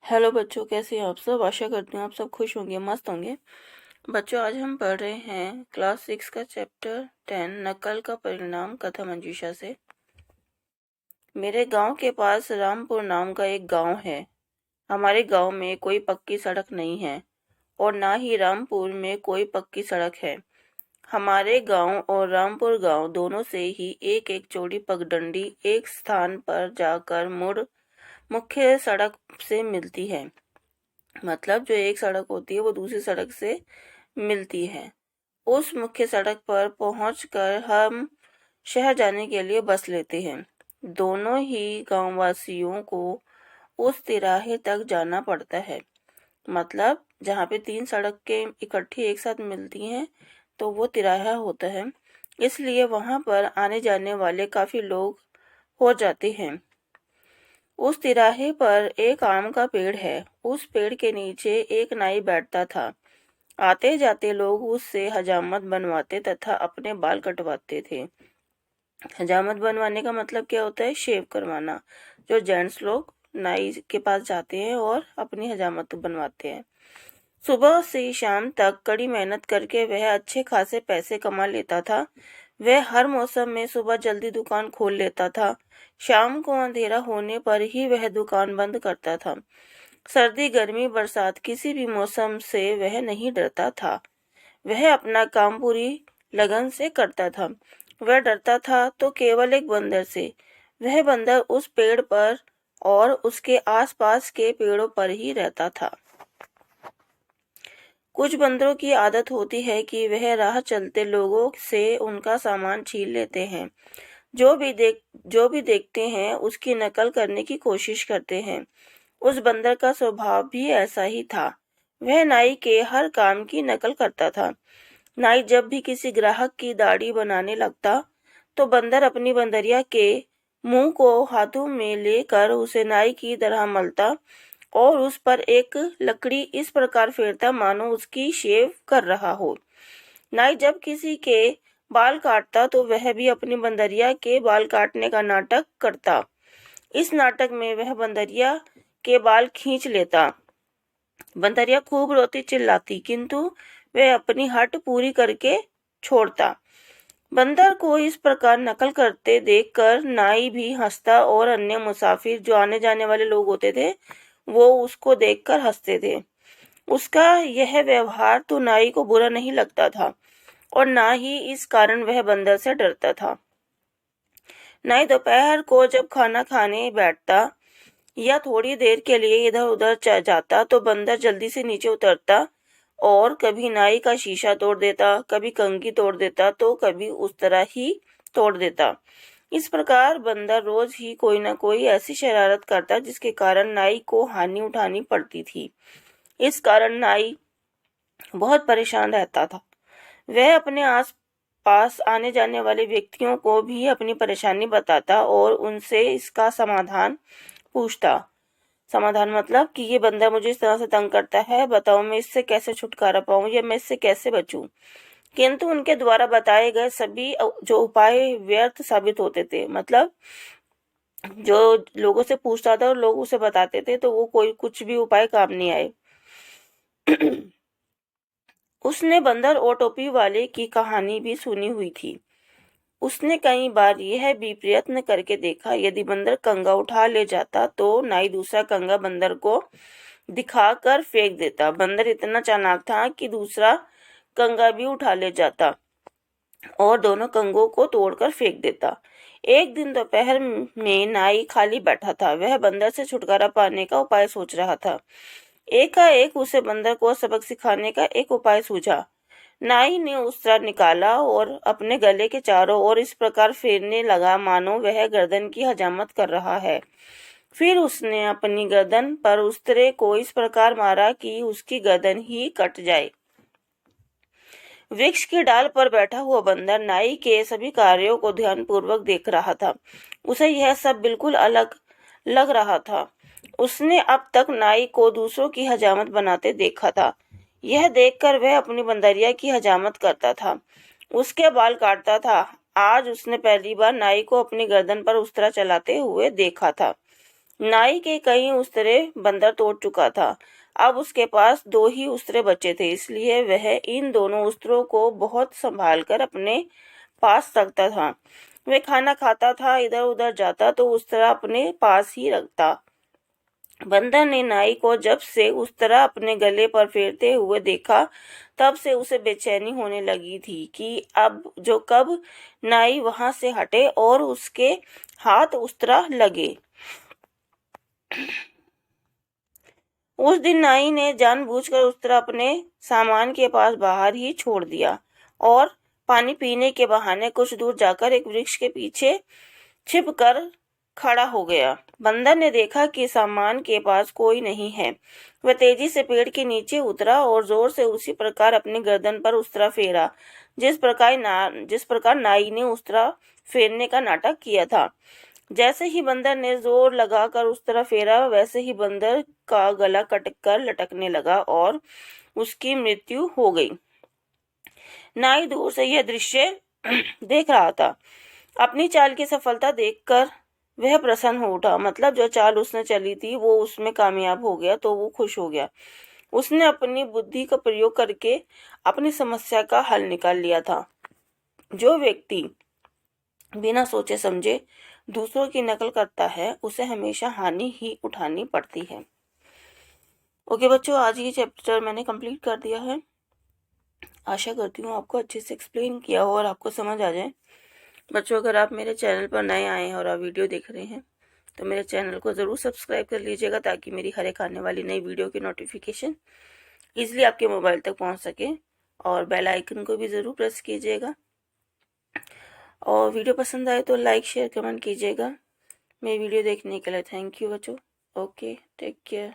Hello बच्चों, कैसे हैं आप सब। आशा करती हूँ आप सब खुश होंगे, मस्त होंगे। बच्चों, आज हम पढ़ रहे हैं क्लास 6 का चैप्टर 10 नकल का परिणाम कथा मंजूषा से। मेरे गांव के पास रामपुर नाम का एक गांव है। हमारे गांव में कोई पक्की सड़क नहीं है और ना ही रामपुर में कोई पक्की सड़क है। हमारे गांव और रामपुर गांव दोनों से ही एक एक चौड़ी पगडंडी एक स्थान पर जाकर मुड़ मुख्य सड़क से मिलती है। मतलब जो एक सड़क होती है वो दूसरी सड़क से मिलती है। उस मुख्य सड़क पर पहुंचकर हम शहर जाने के लिए बस लेते हैं। दोनों ही गांववासियों को उस तिराहे तक जाना पड़ता है। मतलब जहाँ पे 3 सड़कें इकट्ठी एक साथ मिलती हैं तो वो तिराहा होता है। इसलिए वहाँ पर आने जाने वाले काफ़ी लोग हो जाते हैं। उस तिराहे पर एक आम का पेड़ है। उस पेड़ के नीचे एक नाई बैठता था। आते जाते लोग उससे हजामत बनवाते तथा अपने बाल कटवाते थे। हजामत बनवाने का मतलब क्या होता है? शेव करवाना। जो जेंट्स लोग नाई के पास जाते हैं और अपनी हजामत बनवाते हैं। सुबह से शाम तक कड़ी मेहनत करके वह अच्छे खासे पैसे कमा लेता था। वह हर मौसम में सुबह जल्दी दुकान खोल लेता था। शाम को अंधेरा होने पर ही वह दुकान बंद करता था। सर्दी, गर्मी, बरसात किसी भी मौसम से वह नहीं डरता था। वह अपना काम पूरी लगन से करता था। वह डरता था तो केवल एक बंदर से। वह बंदर उस पेड़ पर और उसके आसपास के पेड़ों पर ही रहता था। कुछ बंदरों की आदत होती है कि वह राह चलते लोगों से उनका सामान छीन लेते हैं। जो भी देखते हैं उसकी नकल करने की कोशिश करते हैं। उस बंदर का स्वभाव भी ऐसा ही था। वह नाई के हर काम की नकल करता था। नाई जब भी किसी ग्राहक की दाढ़ी बनाने लगता तो बंदर अपनी बंदरिया के मुंह को हाथों में लेकर उसे नाई की तरह मलता और उस पर एक लकड़ी इस प्रकार फेरता मानो उसकी शेव कर रहा हो। नाई जब किसी के बाल काटता तो वह भी अपनी बंदरिया के बाल काटने का नाटक करता। इस नाटक में वह बंदरिया के बाल खींच लेता। बंदरिया खूब रोती चिल्लाती, किंतु वह अपनी हट पूरी करके छोड़ता। बंदर को इस प्रकार नकल करते देखकर नाई भी हंसता और अन्य मुसाफिर जो आने जाने वाले लोग होते थे वो उसको देखकर हंसते थे। उसका यह व्यवहार तो नाई को बुरा नहीं लगता था और ना ही इस कारण वह बंदर से डरता था। नाई दोपहर को जब खाना खाने बैठता या थोड़ी देर के लिए इधर उधर जाता तो बंदर जल्दी से नीचे उतरता और कभी नाई का शीशा तोड़ देता, कभी कंघी तोड़ देता तो कभी उस तरह ही तोड़ देता। इस प्रकार बंदर रोज ही कोई न कोई ऐसी शरारत करता जिसके कारण नाई को हानि उठानी पड़ती थी। इस कारण नाई बहुत परेशान रहता था। वह अपने आस पास आने जाने वाले व्यक्तियों को भी अपनी परेशानी बताता और उनसे इसका समाधान पूछता। समाधान मतलब कि ये बंदा मुझे इस तरह से तंग करता है, बताओ मैं इससे कैसे छुटकारा पाऊं या मैं इससे कैसे बचूं। किंतु उनके द्वारा बताए गए सभी जो उपाय व्यर्थ साबित होते थे। मतलब जो लोगों से पूछता था और लोग उसे बताते थे तो वो कोई कुछ भी उपाय काम नहीं आए। उसने बंदर और टोपी वाले की कहानी भी सुनी हुई थी। उसने कई बार यह भी प्रयत्न करके देखा, यदि बंदर कंगा उठा ले जाता तो नाई दूसरा कंगा बंदर को दिखाकर फेंक देता। बंदर इतना चालाक था कि दूसरा कंगा भी उठा ले जाता और दोनों कंगों को तोड़कर फेंक देता। एक दिन दोपहर में नाई खाली बैठा था। वह बंदर से छुटकारा पाने का उपाय सोच रहा था। एकाएक उसे बंदर को सबक सिखाने का एक उपाय सूझा। नाई ने उस्तरा निकाला और अपने गले के चारों ओर इस प्रकार फेरने लगा मानो वह गर्दन की हजामत कर रहा है। फिर उसने अपनी गर्दन पर उस्तरे को इस प्रकार मारा कि उसकी गर्दन ही कट जाए। वृक्ष की डाल पर बैठा हुआ बंदर नाई के सभी कार्यों को ध्यानपूर्वक देख रहा था। उसे यह सब बिल्कुल अलग लग रहा था। उसने अब तक नाई को दूसरों की हजामत बनाते देखा था। यह देखकर वह अपनी बंदरिया की हजामत करता था, उसके बाल काटता था। आज उसने पहली बार नाई को अपनी गर्दन पर उस्तरा चलाते हुए देखा था। नाई के कई उस्तरे बंदर तोड़ चुका था। अब उसके पास 2 ही उस्तरे बचे थे, इसलिए वह इन दोनों उस्तरों को बहुत संभाल कर अपने पास रखता था। वह खाना खाता था, इधर उधर जाता तो उस्तरा अपने पास ही रखता। बंदर ने नाई को जब से उस तरह अपने गले पर फेरते हुए देखा, तब से उसे बेचैनी होने लगी थी कि कब नाई वहां से हटे और उसके हाथ उस तरह लगे। उस दिन नाई ने जानबूझकर उस तरह अपने सामान के पास बाहर ही छोड़ दिया और पानी पीने के बहाने कुछ दूर जाकर एक वृक्ष के पीछे छिपकर खड़ा हो गया। बंदर ने देखा कि सामान के पास कोई नहीं है। वह तेजी से पेड़ के नीचे उतरा और जोर से उसी प्रकार अपनी गर्दन पर उस्तरा फेरा, जिस प्रकार नाई ने उस्तरा फेरने का नाटक किया था। जैसे ही बंदर ने जोर लगाकर उस्तरा फेरा, वैसे ही बंदर का गला कटकर लटकने लगा और उसकी मृत्यु हो गई। नाई दूर से यह दृश्य देख रहा था। अपनी चाल की सफलता देखकर वह प्रसन्न हो उठा। मतलब जो चाल उसने चली थी वो उसमें कामयाब हो गया तो वो खुश हो गया। उसने अपनी बुद्धि का प्रयोग करके अपनी समस्या का हल निकाल लिया था। जो व्यक्ति बिना सोचे समझे दूसरों की नकल करता है, उसे हमेशा हानि ही उठानी पड़ती है। ओके बच्चों, आज ये चैप्टर मैंने कंप्लीट कर दिया है। आशा करती हूँ आपको अच्छे से एक्सप्लेन किया हो और आपको समझ आ जाए। बच्चों, अगर आप मेरे चैनल पर नए आए हैं और आप वीडियो देख रहे हैं तो मेरे चैनल को ज़रूर सब्सक्राइब कर लीजिएगा, ताकि मेरी हर एक आने वाली नई वीडियो की नोटिफिकेशन ईजिली आपके मोबाइल तक पहुंच सके। और बेल आइकन को भी ज़रूर प्रेस कीजिएगा। और वीडियो पसंद आए तो लाइक शेयर कमेंट कीजिएगा। मेरी वीडियो देखने के लिए थैंक यू बच्चों। Okay, take care.